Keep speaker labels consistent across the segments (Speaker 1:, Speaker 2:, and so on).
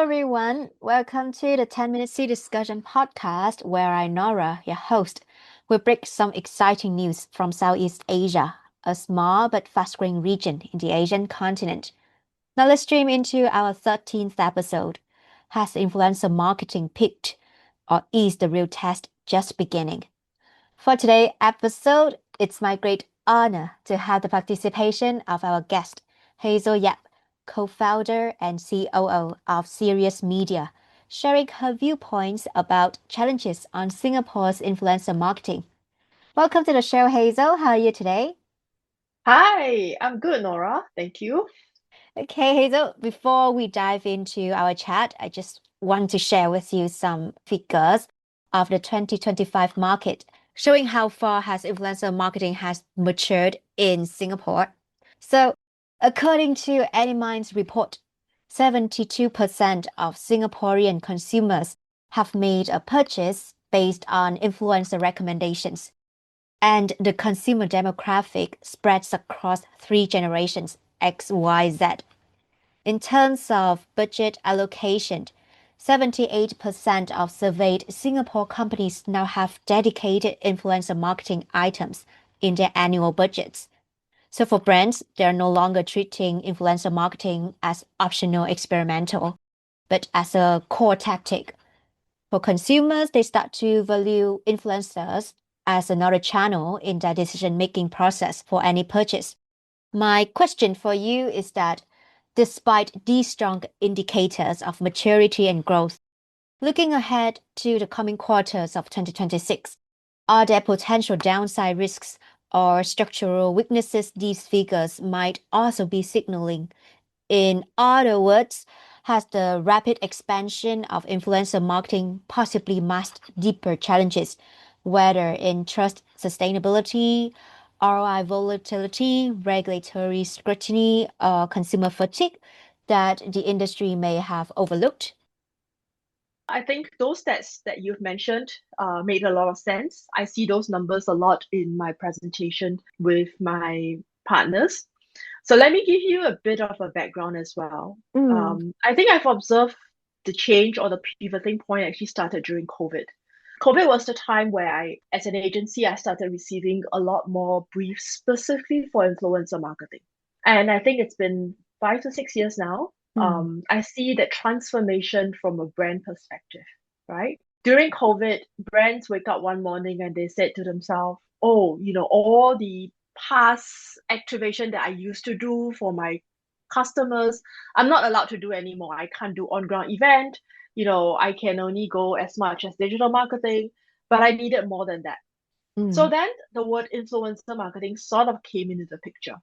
Speaker 1: everyone. Welcome to the 10-Minute Sea Discussion podcast, where I, Nora, your host, will break some exciting news from Southeast Asia, a small but fast-growing region in the Asian continent. Now let's stream into our 13th episode. Has influencer marketing peaked, or is the real test just beginning? For today's episode, it's my great honor to have the participation of our guest, Hazel Yap, co-founder and COO of Serious Media, sharing her viewpoints about challenges on Singapore's influencer marketing. Welcome to the show, Hazel. How are you today?
Speaker 2: Hi, I'm good, Nora. Thank you.
Speaker 1: Okay, Hazel, before we dive into our chat, I just want to share with you some figures of the 2025 market, showing how far has influencer marketing has matured in Singapore. So, according to Anyminds report, 72% of Singaporean consumers have made a purchase based on influencer recommendations, and the consumer demographic spreads across three generations, X, Y, Z. In terms of budget allocation, 78% of surveyed Singapore companies now have dedicated influencer marketing items in their annual budgets. So for brands, they're no longer treating influencer marketing as optional experimental, but as a core tactic. For consumers, they start to value influencers as another channel in their decision-making process for any purchase. My question for you is that despite these strong indicators of maturity and growth, looking ahead to the coming quarters of 2026, are there potential downside risks or structural weaknesses these figures might also be signaling? In other words, has the rapid expansion of influencer marketing possibly masked deeper challenges, whether in trust sustainability, ROI volatility, regulatory scrutiny, or consumer fatigue that the industry may have overlooked?
Speaker 2: I think those stats that you've mentioned made a lot of sense. I see those numbers a lot in my presentation with my partners. So let me give you a bit of a background as well.
Speaker 1: Mm,
Speaker 2: I think I've observed the change or the pivoting point actually started during COVID. COVID was the time where as an agency, I started receiving a lot more briefs specifically for influencer marketing. And I think it's been 5 to 6 years now.
Speaker 1: mm,
Speaker 2: I see that transformation from a brand perspective, right? During COVID, brands wake up one morning and they said to themselves, oh, all the past activation that I used to do for my customers, I'm not allowed to do anymore. I can't do on-ground event. I can only go as much as digital marketing, but I needed more than that. So
Speaker 1: mm,
Speaker 2: then the word influencer marketing sort of came into the picture.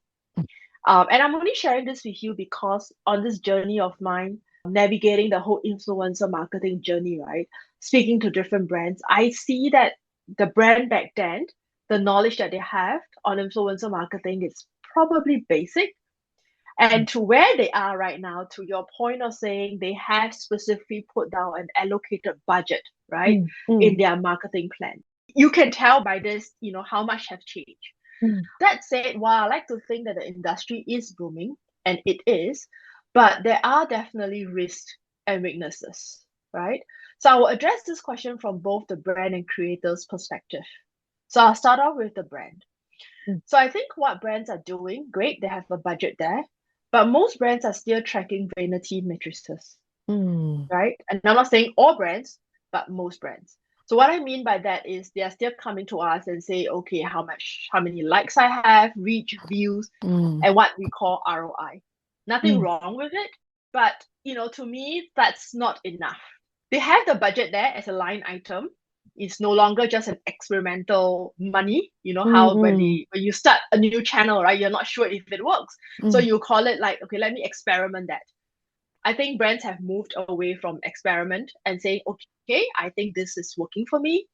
Speaker 2: And I'm only sharing this with you because on this journey of mine, navigating the whole influencer marketing journey, right? Speaking to different brands, I see that the brand back then, the knowledge that they have on influencer marketing is probably basic. And to where they are right now, to your point of saying they have specifically put down an allocated budget, right,
Speaker 1: mm,
Speaker 2: in
Speaker 1: mm,
Speaker 2: their marketing plan. You can tell by this, how much have changed.
Speaker 1: mm,
Speaker 2: That said, while I like to think that the industry is booming, and it is, but there are definitely risks and weaknesses, right? So I will address this question from both the brand and creators' perspective. So I'll start off with the brand.
Speaker 1: mm,
Speaker 2: So I think what brands are doing, great, they have a budget there, but most brands are still tracking vanity matrices,
Speaker 1: mm,
Speaker 2: right? And I'm not saying all brands, but most brands. So what I mean by that is they are still coming to us and say, okay, how many likes I have, reach, views,
Speaker 1: mm,
Speaker 2: and what we call ROI. Nothing
Speaker 1: mm,
Speaker 2: wrong with it, but to me, that's not enough. They have the budget there as a line item. It's no longer just an experimental money. You know
Speaker 1: mm,
Speaker 2: how
Speaker 1: mm,
Speaker 2: when you start a new channel, right? You're not sure if it works. So
Speaker 1: mm,
Speaker 2: you call it like, okay, let me experiment that. I think brands have moved away from experiment and saying, okay, I think this is working for me.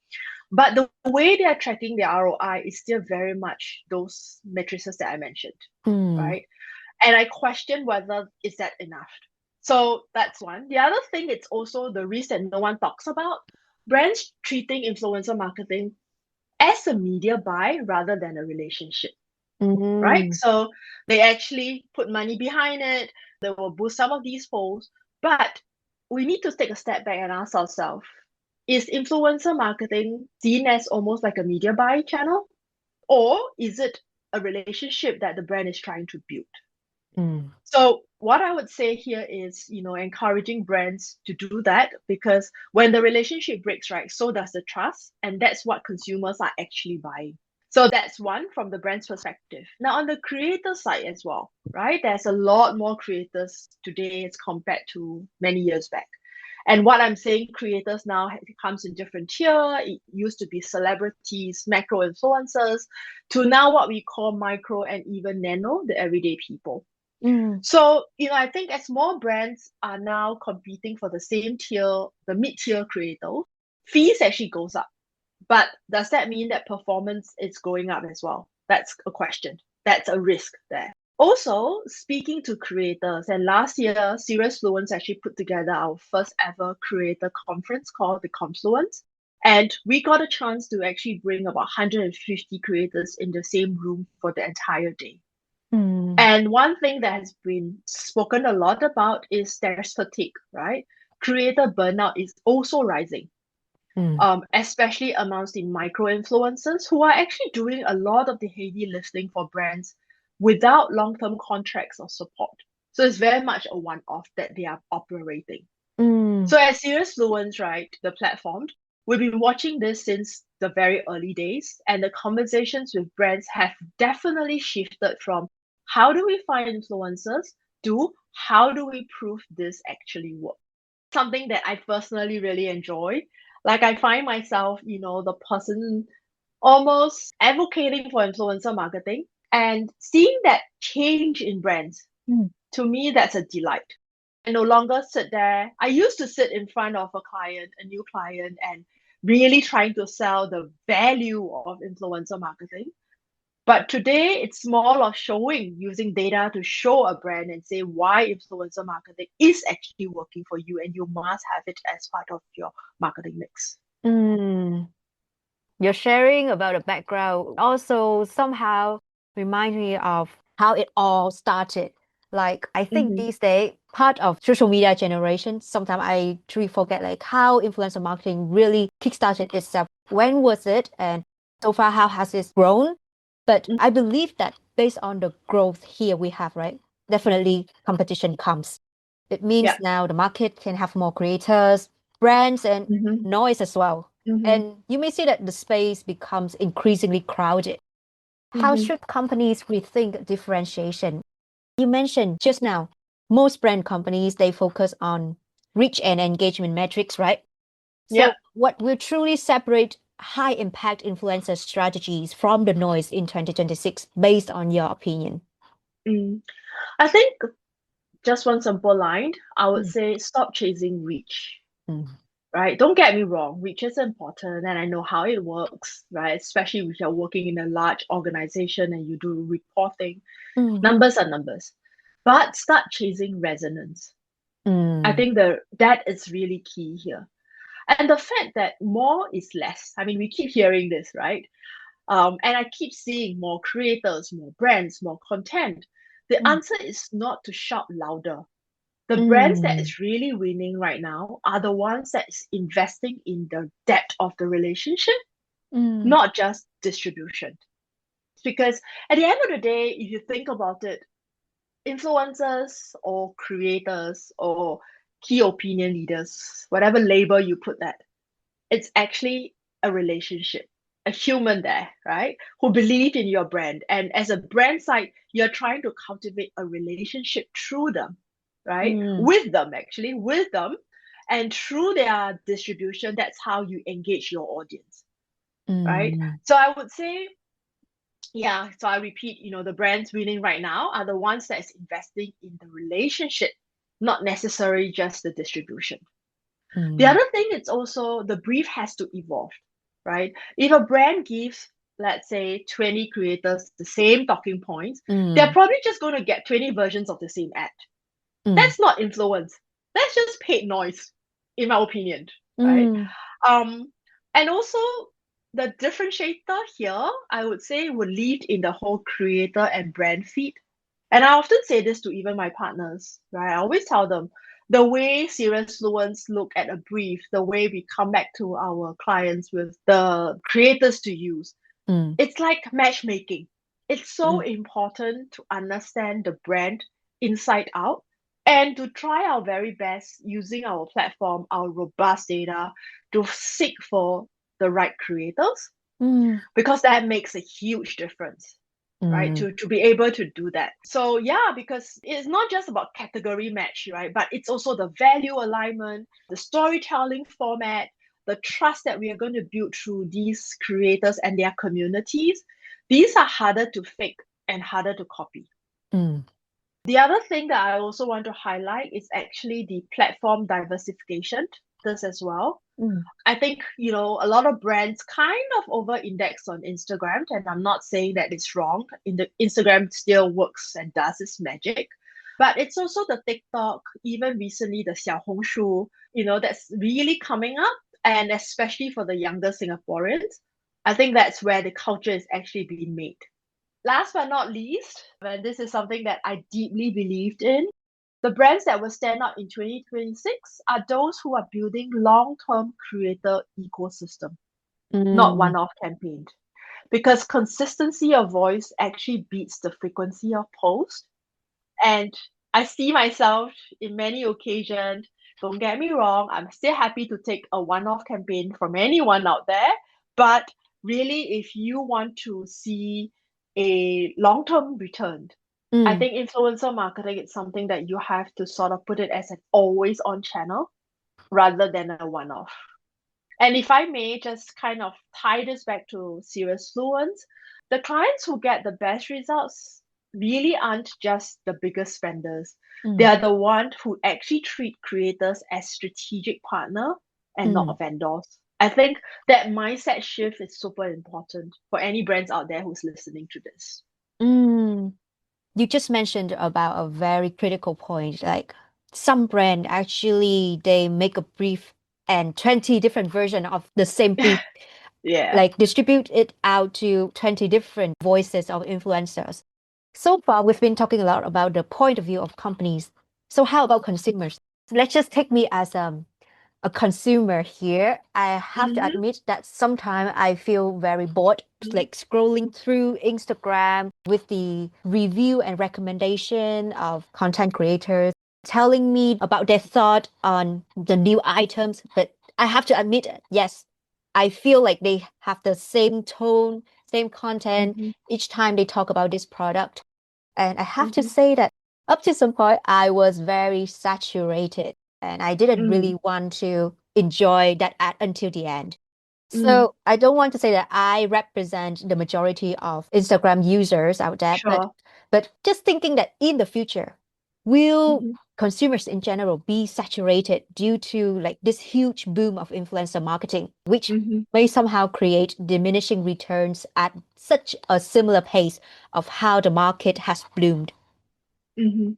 Speaker 2: But the way they are tracking their ROI is still very much those matrices that I mentioned,
Speaker 1: mm,
Speaker 2: right? And I question whether is that enough. So that's one. The other thing, it's also the risk that no one talks about. Brands treating influencer marketing as a media buy rather than a relationship, right?
Speaker 1: mm,
Speaker 2: So they actually put money behind it. They will boost some of these posts, but we need to take a step back and ask ourselves, is influencer marketing seen as almost like a media buy channel? Or is it a relationship that the brand is trying to build?
Speaker 1: Mm.
Speaker 2: So what I would say here is, encouraging brands to do that, because when the relationship breaks, right, so does the trust, and that's what consumers are actually buying. So that's one from the brand's perspective. Now on the creator side as well, right? There's a lot more creators today as compared to many years back. And what I'm saying, creators now comes in different tier. It used to be celebrities, macro influencers, to now what we call micro and even nano, the everyday people.
Speaker 1: Mm.
Speaker 2: So, I think as more brands are now competing for the same tier, the mid-tier creator, fees actually goes up. But does that mean that performance is going up as well? That's a question. That's a risk there. Also, speaking to creators, and last year, Serious Fluence actually put together our first ever creator conference called the Confluence. And we got a chance to actually bring about 150 creators in the same room for the entire day.
Speaker 1: Mm.
Speaker 2: And one thing that has been spoken a lot about is there's fatigue, right? Creator burnout is also rising,
Speaker 1: Mm.
Speaker 2: especially amongst the micro influencers who are actually doing a lot of the heavy lifting for brands without long-term contracts or support. So it's very much a one-off that they are operating.
Speaker 1: Mm.
Speaker 2: So as Serious Fluence, right, the platform, we've been watching this since the very early days, and the conversations with brands have definitely shifted from how do we find influencers to how do we prove this actually works. Something that I personally really enjoy. Like I find myself, the person almost advocating for influencer marketing and seeing that change in brands.
Speaker 1: Mm.
Speaker 2: To me, that's a delight. I no longer sit there. I used to sit in front of a client, a new client, and really trying to sell the value of influencer marketing. But today, it's more of showing, using data to show a brand and say why influencer marketing is actually working for you, and you must have it as part of your marketing mix.
Speaker 1: Mm. Your sharing about the background also somehow remind me of how it all started. Like I think
Speaker 2: Mm-hmm.
Speaker 1: these days, part of social media generation, sometimes I truly forget like how influencer marketing really kickstarted itself. When was it? And so far, how has it grown? But I believe that based on the growth here we have, right? Definitely competition comes. It means
Speaker 2: Yeah.
Speaker 1: now the market can have more creators, brands, and
Speaker 2: Mm-hmm.
Speaker 1: noise as well.
Speaker 2: Mm-hmm.
Speaker 1: And you may see that the space becomes increasingly crowded. How
Speaker 2: Mm-hmm.
Speaker 1: should companies rethink differentiation? You mentioned just now, most brand companies they focus on reach and engagement metrics, right?
Speaker 2: Yeah.
Speaker 1: So what will truly separate high impact influencer strategies from the noise in 2026 based on your opinion?
Speaker 2: Mm. I think just one simple line, I would
Speaker 1: Mm.
Speaker 2: say stop chasing reach.
Speaker 1: Mm.
Speaker 2: Right? Don't get me wrong, reach is important and I know how it works, right? Especially if you're working in a large organization and you do reporting.
Speaker 1: Mm.
Speaker 2: Numbers are numbers. But start chasing resonance. I
Speaker 1: Mm.
Speaker 2: think that is really key here. And the fact that more is less. I mean, we keep hearing this, right? And I keep seeing more creators, more brands, more content. The
Speaker 1: Mm.
Speaker 2: answer is not to shout louder. The brands that
Speaker 1: Mm.
Speaker 2: is really winning right now are the ones that is investing in the depth of the relationship,
Speaker 1: Mm.
Speaker 2: not just distribution. Because at the end of the day, if you think about it, influencers or creators or key opinion leaders, whatever label you put that, it's actually a relationship, a human there, right? Who believe in your brand. And as a brand side, you're trying to cultivate a relationship through them, right?
Speaker 1: Mm.
Speaker 2: With them, actually, with them. And through their distribution, that's how you engage your audience, right?
Speaker 1: Mm.
Speaker 2: So I would say, yeah, so I repeat, the brands winning right now are the ones that is investing in the relationship, not necessarily just the distribution. The
Speaker 1: Mm.
Speaker 2: other thing is also the brief has to evolve, right? If a brand gives, let's say, 20 creators the same talking points, they're
Speaker 1: Mm.
Speaker 2: probably just going to get 20 versions of the same ad.
Speaker 1: Mm.
Speaker 2: That's not influence. That's just paid noise, in my opinion, right?
Speaker 1: Mm.
Speaker 2: Um, and also the differentiator here, I would say, would lead in the whole creator and brand feed. And I often say this to even my partners, right? I always tell them, The way serious fluents look at a brief, the way we come back to our clients with the creators to use,
Speaker 1: Mm,
Speaker 2: it's like matchmaking. It's so
Speaker 1: mm,
Speaker 2: important to understand the brand inside out and to try our very best using our platform, our robust data to seek for the right creators
Speaker 1: mm,
Speaker 2: because that makes a huge difference, right?
Speaker 1: mm,
Speaker 2: To be able to do that. So yeah, because it's not just about category match, right? But it's also the value alignment, the storytelling format, the trust that we are going to build through these creators and their communities. These are harder to fake and harder to copy.
Speaker 1: mm,
Speaker 2: The other thing that I also want to highlight is actually the platform diversification, this as well.
Speaker 1: mm,
Speaker 2: I think, a lot of brands kind of over index on Instagram, and I'm not saying that it's wrong. In the Instagram still works and does its magic. But it's also the TikTok, even recently the Xiaohongshu, that's really coming up. And especially for the younger Singaporeans, I think that's where the culture is actually being made. Last but not least, and this is something that I deeply believed in, the brands that will stand out in 2026 are those who are building long-term creator ecosystem, not
Speaker 1: mm,
Speaker 2: one-off campaigns. Because consistency of voice actually beats the frequency of post. And I see myself in many occasions, don't get me wrong, I'm still happy to take a one-off campaign from anyone out there. But really, if you want to see a long-term return, I
Speaker 1: mm.
Speaker 2: think influencer marketing is something that you have to sort of put it as an always on channel rather than a one off. And if I may just kind of tie this back to serious fluence, the clients who get the best results really aren't just the biggest spenders. They
Speaker 1: Mm,
Speaker 2: are the ones who actually treat creators as strategic partner and
Speaker 1: mm,
Speaker 2: not vendors. I think that mindset shift is super important for any brands out there who's listening to this.
Speaker 1: mm. You just mentioned about a very critical point. Like some brand actually they make a brief and 20 different version of the same brief,
Speaker 2: Yeah.
Speaker 1: like distribute it out to 20 different voices of influencers. So far, we've been talking a lot about the point of view of companies. So how about consumers? Let's just take me as a consumer here, I have to
Speaker 2: Mm-hmm.
Speaker 1: admit that sometimes I feel very bored, like scrolling through Instagram with the review and recommendation of content creators telling me about their thought on the new items. But I have to admit, yes, I feel like they have the same tone, same content
Speaker 2: Mm-hmm.
Speaker 1: each time they talk about this product. And I have to
Speaker 2: Mm-hmm.
Speaker 1: say that up to some point, I was very saturated and I didn't
Speaker 2: Mm,
Speaker 1: really want to enjoy that ad until the end.
Speaker 2: mm,
Speaker 1: So I don't want to say that I represent the majority of Instagram users out there,
Speaker 2: sure.
Speaker 1: but just thinking that in the future, will
Speaker 2: Mm-hmm.
Speaker 1: consumers in general be saturated due to like this huge boom of influencer marketing, which
Speaker 2: Mm-hmm.
Speaker 1: may somehow create diminishing returns at such a similar pace of how the market has bloomed?
Speaker 2: Mm-hmm.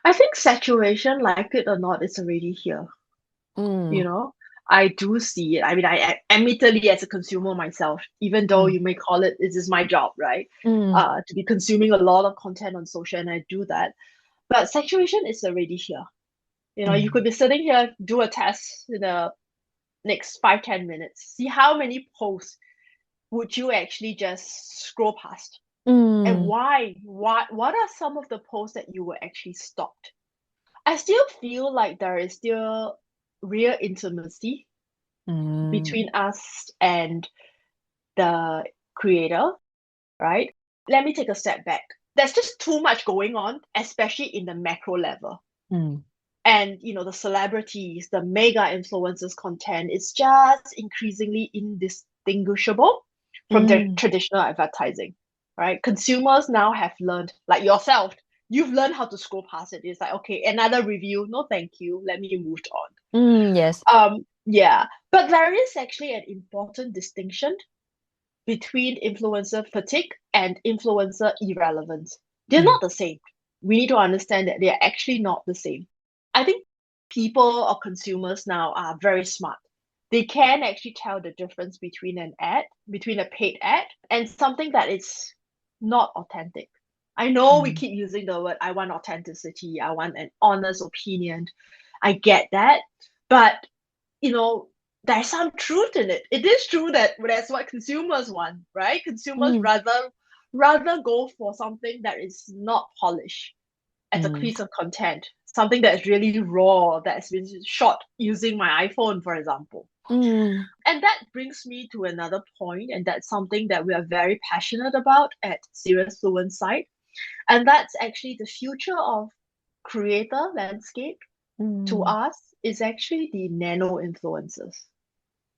Speaker 2: I think saturation, like it or not, is already here. You
Speaker 1: Mm,
Speaker 2: know, I do see it. I mean, admittedly, as a consumer myself, even though
Speaker 1: mm,
Speaker 2: you may call it, this is my job, right?
Speaker 1: mm,
Speaker 2: To be consuming a lot of content on social, and I do that. But saturation is already here. You
Speaker 1: mm,
Speaker 2: could be sitting here, do a test in the next 5, 10 minutes, see how many posts would you actually just scroll past, and
Speaker 1: mm,
Speaker 2: why? What are some of the posts that you were actually stopped? I still feel like there is still real intimacy
Speaker 1: mm,
Speaker 2: between us and the creator, right? Let me take a step back. There's just too much going on, especially in the macro level.
Speaker 1: mm,
Speaker 2: And the celebrities, the mega influencers content is just increasingly indistinguishable from the
Speaker 1: mm,
Speaker 2: traditional advertising, right? Consumers now have learned, like yourself, you've learned how to scroll past it. It's like, okay, another review, no thank you, let me move on.
Speaker 1: yes.
Speaker 2: Yeah, but there is actually an important distinction between influencer fatigue and influencer irrelevance. They're
Speaker 1: Mm,
Speaker 2: not the same. We need to understand that they're actually not the same. I think people or consumers now are very smart. They can actually tell the difference between an ad, between a paid ad, and something that is not authentic. I know we
Speaker 1: mm,
Speaker 2: keep using the word, I want authenticity, I want an honest opinion. I get that. But, there's some truth in it. It is true that that's what consumers want, right? Consumers
Speaker 1: Mm,
Speaker 2: rather go for something that is not polished as a
Speaker 1: mm,
Speaker 2: piece of content, something that's really raw, that's been shot using my iPhone, for example.
Speaker 1: mm,
Speaker 2: And that brings me to another point, and that's something that we are very passionate about at Serious Fluent site. And that's actually the future of creator landscape to
Speaker 1: mm,
Speaker 2: us is actually the nano influencers,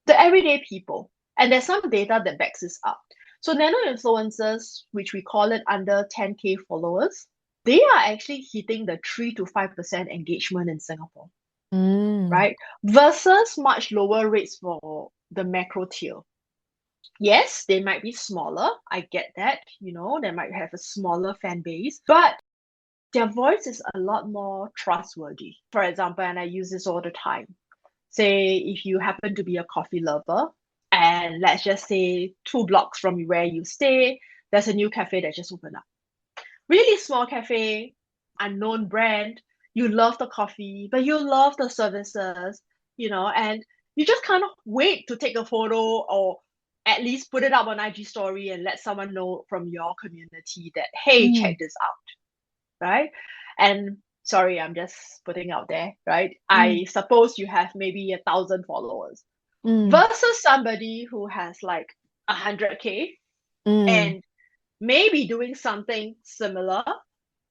Speaker 2: the everyday people. And there's some data that backs this up. So nano influencers, which we call it under 10K followers, they are actually hitting the 3 to 5% engagement in Singapore,
Speaker 1: mm,
Speaker 2: right? Versus much lower rates for the macro tier. Yes, they might be smaller. I get that, they might have a smaller fan base, but their voice is a lot more trustworthy. For example, and I use this all the time. Say if you happen to be a coffee lover, and let's just say 2 blocks from where you stay, there's a new cafe that just opened up. Really small cafe, unknown brand. You love the coffee, but you love the services, and you just kind of wait to take a photo or at least put it up on IG story and let someone know from your community that, hey, check
Speaker 1: mm,
Speaker 2: this out, right? And sorry, I'm just putting out there, right?
Speaker 1: mm,
Speaker 2: I suppose you have maybe 1,000 followers
Speaker 1: mm,
Speaker 2: versus somebody who has like 100K
Speaker 1: mm,
Speaker 2: and maybe doing something similar,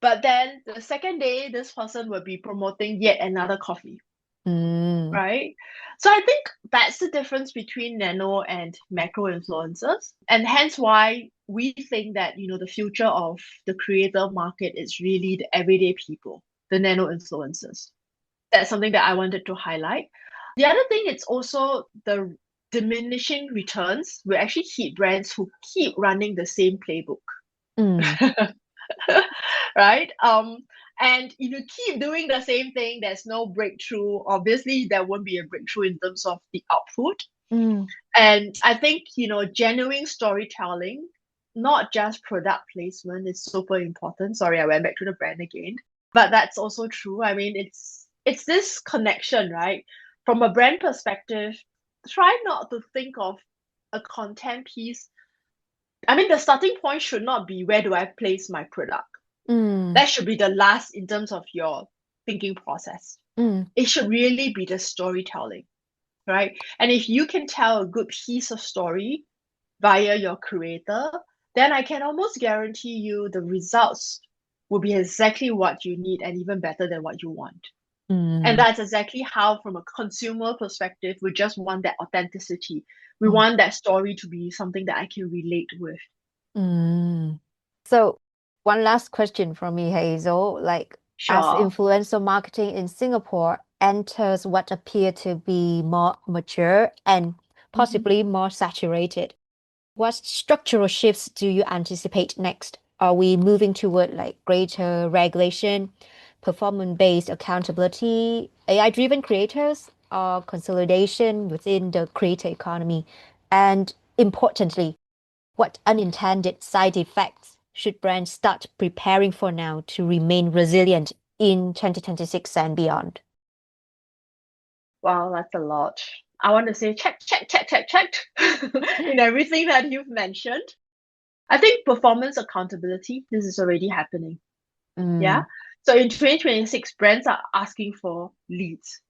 Speaker 2: but then the second day, this person will be promoting yet another coffee,
Speaker 1: mm,
Speaker 2: right? So I think that's the difference between nano and macro influencers, and hence why we think that the future of the creator market is really the everyday people, the nano influencers. That's something that I wanted to highlight. The other thing, it's also the diminishing returns will actually hit brands who keep running the same playbook.
Speaker 1: mm,
Speaker 2: Right? And if you keep doing the same thing, there's no breakthrough. Obviously, there won't be a breakthrough in terms of the output.
Speaker 1: mm,
Speaker 2: And I think, genuine storytelling, not just product placement, is super important. Sorry, I went back to the brand again. But that's also true. I mean, it's this connection, right? From a brand perspective, try not to think of a content piece. I mean, the starting point should not be where do I place my product.
Speaker 1: mm,
Speaker 2: That should be the last in terms of your thinking process.
Speaker 1: mm,
Speaker 2: It should really be the storytelling, right? And if you can tell a good piece of story via your creator, then I can almost guarantee you the results will be exactly what you need and even better than what you want. And
Speaker 1: mm,
Speaker 2: that's exactly how, from a consumer perspective, we just want that authenticity. We
Speaker 1: mm,
Speaker 2: want that story to be something that I can relate with.
Speaker 1: mm. So, one last question from me, Hazel. Like, as
Speaker 2: Sure.
Speaker 1: influencer marketing in Singapore enters what appear to be more mature and
Speaker 2: Mhm.
Speaker 1: possibly more saturated, what structural shifts do you anticipate next? Are we moving toward like greater regulation, performance-based accountability, AI-driven creators, or consolidation within the creator economy? And importantly, what unintended side effects should brands start preparing for now to remain resilient in 2026 and beyond?
Speaker 2: Wow, that's a lot. I want to say check, check, check, check, check in everything that you've mentioned. I think performance accountability, this is already happening. Yeah.
Speaker 1: Mm,
Speaker 2: So in 2026, brands are asking for leads,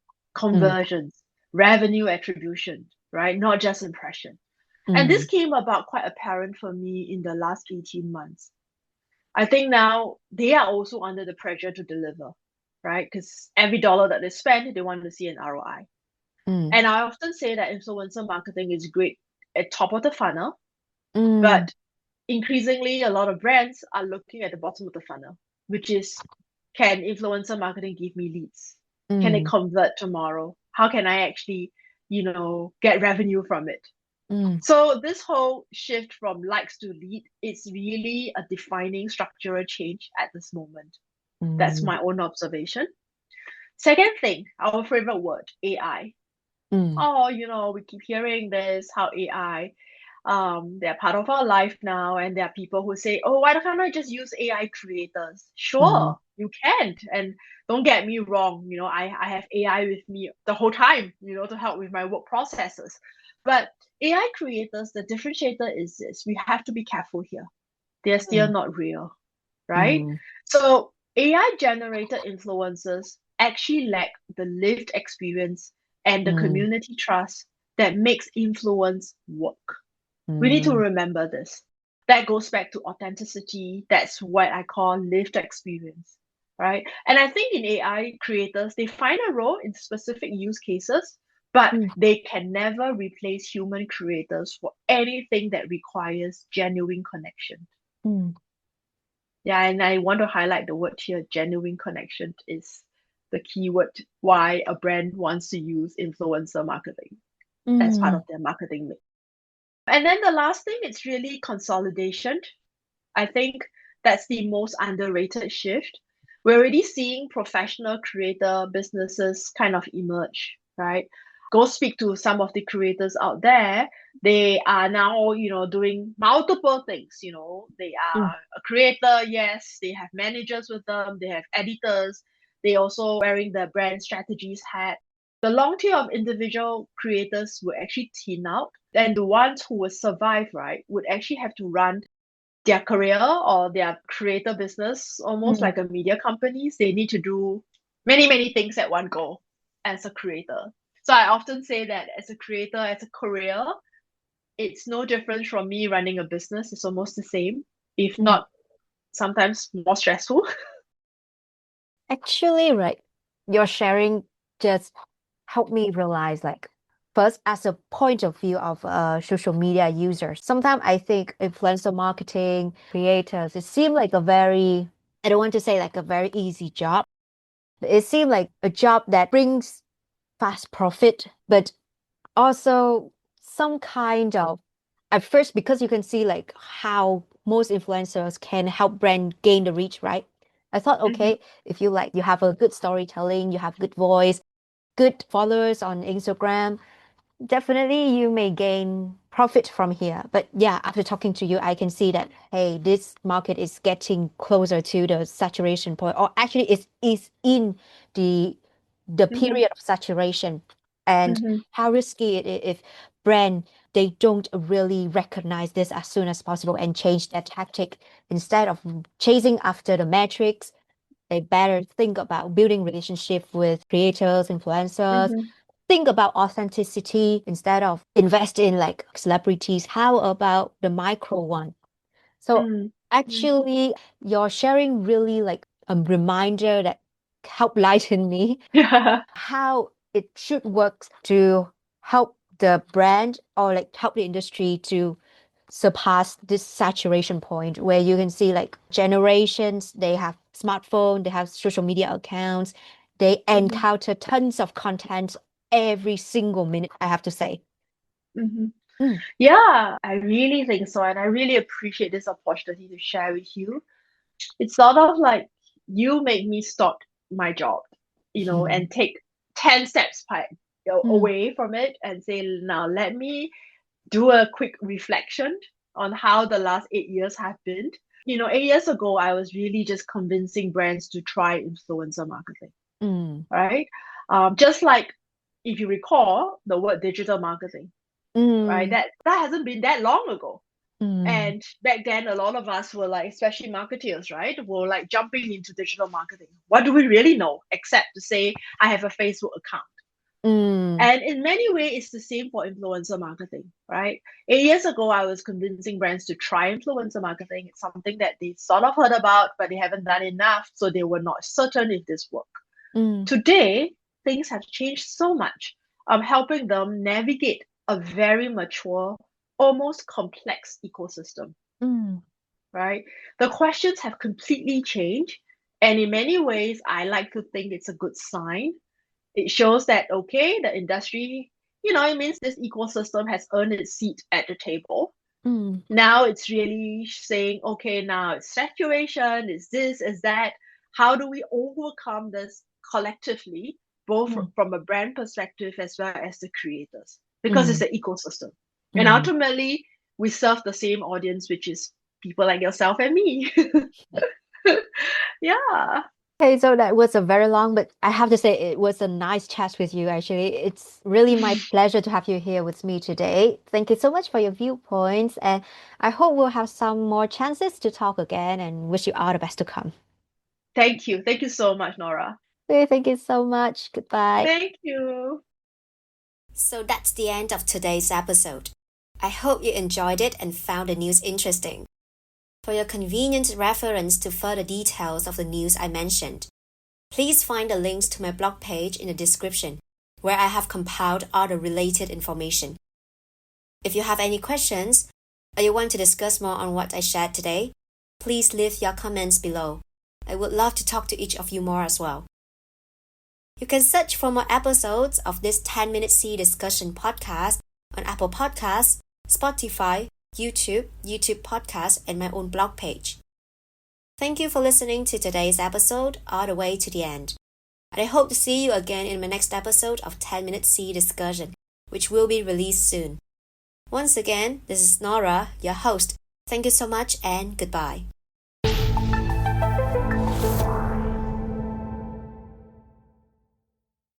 Speaker 1: mm,
Speaker 2: conversions, revenue attribution, right? Not just impression. And this
Speaker 1: mm,
Speaker 2: came about quite apparent for me in the last 18 months. I think now they are also under the pressure to deliver, right? Because every dollar that they spend, they want to see an ROI.
Speaker 1: mm,
Speaker 2: And I often say that influencer marketing is great at top of the funnel,
Speaker 1: mm,
Speaker 2: but increasingly a lot of brands are looking at the bottom of the funnel, which is, can influencer marketing give me leads? Can it
Speaker 1: mm,
Speaker 2: convert tomorrow? How can I actually, get revenue from it?
Speaker 1: mm,
Speaker 2: So this whole shift from likes to lead is really a defining structural change at this moment. That's
Speaker 1: mm,
Speaker 2: my own observation. Second thing, our favorite word, AI.
Speaker 1: mm,
Speaker 2: Oh, we keep hearing this, how AI. They're part of our life now, and there are people who say, "Oh, why can't I just use AI creators?"
Speaker 1: Mm,
Speaker 2: Sure, you can, and don't get me wrong. I have AI with me the whole time. To help with my work processes. But AI creators, the differentiator is this: we have to be careful here. They're still
Speaker 1: mm,
Speaker 2: not real, right?
Speaker 1: mm,
Speaker 2: So AI generated influencers actually lack the lived experience and the
Speaker 1: mm,
Speaker 2: community trust that makes influence work. We need to
Speaker 1: mm,
Speaker 2: remember this. That goes back to authenticity. That's what I call lived experience, right? And I think in AI creators, they find a role in specific use cases, but
Speaker 1: mm,
Speaker 2: they can never replace human creators for anything that requires genuine connection.
Speaker 1: mm,
Speaker 2: Yeah, and I want to highlight the word here, genuine connection is the keyword why a brand wants to use influencer marketing as part of
Speaker 1: mm,
Speaker 2: their marketing mix. And then the last thing, it's really consolidation. I think that's the most underrated shift. We're already seeing professional creator businesses kind of emerge, right? Go speak to some of the creators out there. They are now, doing multiple things. They
Speaker 1: mm,
Speaker 2: are a creator, yes. They have managers with them. They have editors. They also wearing the brand strategies hat. The long tail of individual creators will actually thin out, and the ones who will survive, right, would actually have to run their career or their creator business almost
Speaker 1: mm.
Speaker 2: like a media companies. They need to do many, many things at one go as a creator. So I often say that as a creator, as a career, it's no different from me running a business. It's almost the same, if
Speaker 1: Mm.
Speaker 2: not sometimes more stressful.
Speaker 1: Actually, right, your sharing just helped me realize, like, first, as a point of view of a social media user, sometimes I think influencer marketing creators, it seems like a very, I don't want to say like a very easy job. It seems like a job that brings fast profit, but also some kind of, at first, because you can see like how most influencers can help brand gain the reach, right? I thought,
Speaker 2: Hmm.
Speaker 1: okay, if you like, you have a good storytelling, you have good voice, good followers on Instagram, definitely you may gain profit from here. But yeah, after talking to you, I can see that, hey, this market is getting closer to the saturation point, or actually is in the the
Speaker 2: Hmm.
Speaker 1: period of saturation. And
Speaker 2: Hmm.
Speaker 1: how risky it is if brand they don't really recognize this as soon as possible and change their tactic. Instead of chasing after the metrics, they better think about building relationship with creators, influencers,
Speaker 2: Hmm.
Speaker 1: think about authenticity instead of invest in like celebrities. How about the micro one? So
Speaker 2: Hmm. Hmm.
Speaker 1: actually, your sharing really like a reminder that help lighten me
Speaker 2: Yeah.
Speaker 1: how it should work to help the brand or like help the industry to surpass this saturation point where you can see like generations, they have smartphone, they have social media accounts, they
Speaker 2: Hmm.
Speaker 1: encounter tons of content every single minute, I have to say.
Speaker 2: Hmm.
Speaker 1: Mm,
Speaker 2: Yeah, I really think so. And I really appreciate this opportunity to share with you. It's sort of like you make me stop my job, and take 10 steps
Speaker 1: mm,
Speaker 2: away from it and say, now let me do a quick reflection on how the last 8 years have been. 8 years ago, I was really just convincing brands to try influencer marketing,
Speaker 1: mm,
Speaker 2: right? Just like if you recall the word digital marketing, right?
Speaker 1: mm,
Speaker 2: That hasn't been that long ago.
Speaker 1: mm,
Speaker 2: And back then, a lot of us were like, especially marketeers, right? Were like jumping into digital marketing. What do we really know except to say, I have a Facebook account?
Speaker 1: mm,
Speaker 2: And in many ways, it's the same for influencer marketing, right? 8 years ago, I was convincing brands to try influencer marketing. It's something that they sort of heard about, but they haven't done enough. So they were not certain if this worked.
Speaker 1: mm,
Speaker 2: Today, things have changed so much. I'm helping them navigate a very mature, almost complex ecosystem,
Speaker 1: mm,
Speaker 2: right? The questions have completely changed. And in many ways, I like to think it's a good sign. It shows that, okay, the industry, it means this ecosystem has earned its seat at the table.
Speaker 1: mm,
Speaker 2: Now it's really saying, okay, now it's saturation, it's this, it's that. How do we overcome this collectively, both
Speaker 1: mm,
Speaker 2: from a brand perspective as well as the creators? Because it's
Speaker 1: mm,
Speaker 2: an ecosystem. And
Speaker 1: mm,
Speaker 2: ultimately, we serve the same audience, which is people like yourself and me. Yeah.
Speaker 1: Okay, so that was a very long, but I have to say it was a nice chat with you, actually. It's really my pleasure to have you here with me today. Thank you so much for your viewpoints, and I hope we'll have some more chances to talk again and wish you all the best to come.
Speaker 2: Thank you. Thank you so much, Nora.
Speaker 1: Okay, thank you so much. Goodbye.
Speaker 2: Thank you.
Speaker 1: So that's the end of today's episode. I hope you enjoyed it and found the news interesting. For your convenient reference to further details of the news I mentioned, please find the links to my blog page in the description, where I have compiled all the related information. If you have any questions, or you want to discuss more on what I shared today, please leave your comments below. I would love to talk to each of you more as well. You can search for more episodes of this 10-minute C discussion podcast on Apple Podcasts, Spotify, YouTube Podcasts, and my own blog page. Thank you for listening to today's episode all the way to the end. And I hope to see you again in my next episode of 10-minute C discussion, which will be released soon. Once again, this is Nora, your host. Thank you so much and goodbye.